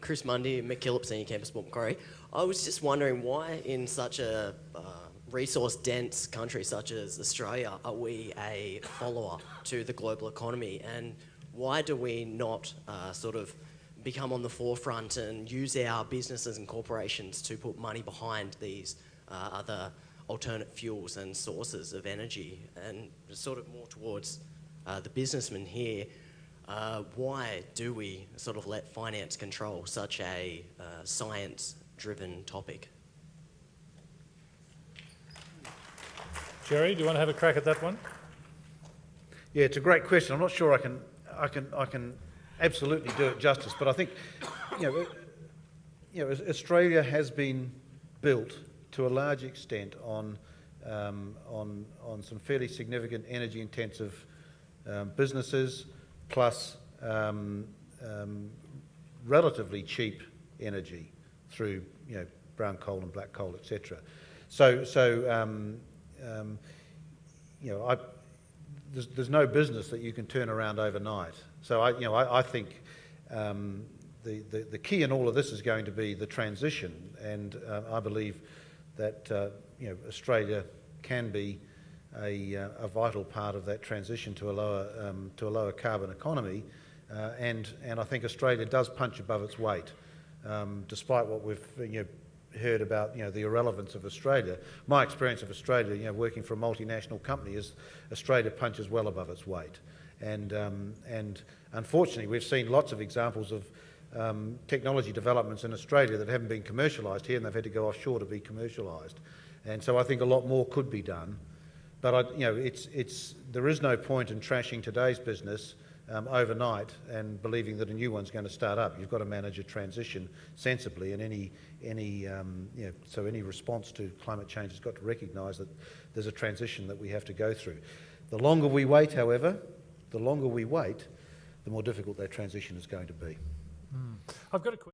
Chris Mundy, McKillop Senior Campus, Port Macquarie. I was just wondering why in such a resource-dense country such as Australia are we a follower to the global economy, and why do we not sort of become on the forefront and use our businesses and corporations to put money behind these other alternate fuels and sources of energy? And sort of more towards the businessman here, why do we sort of let finance control such a science-driven topic? Gerry, do you want to have a crack at that one? Yeah, it's a great question. I'm not sure I can absolutely do it justice, but I think Australia has been built to a large extent on some fairly significant energy-intensive businesses, plus relatively cheap energy through brown coal and black coal, etc. There's no business that you can turn around overnight. So I think the key in all of this is going to be the transition, and I believe that Australia can be a vital part of that transition to a lower carbon economy, and I think Australia does punch above its weight, despite what we've heard about the irrelevance of Australia. My experience of Australia, working for a multinational company, is Australia punches well above its weight, and unfortunately we've seen lots of examples of technology developments in Australia that haven't been commercialised here, and they've had to go offshore to be commercialised. And so I think a lot more could be done, but there is no point in trashing today's business overnight and believing that a new one's going to start up. You've got to manage a transition sensibly, and any response to climate change has got to recognise that there's a transition that we have to go through. The longer we wait, however, the more difficult that transition is going to be. I've got a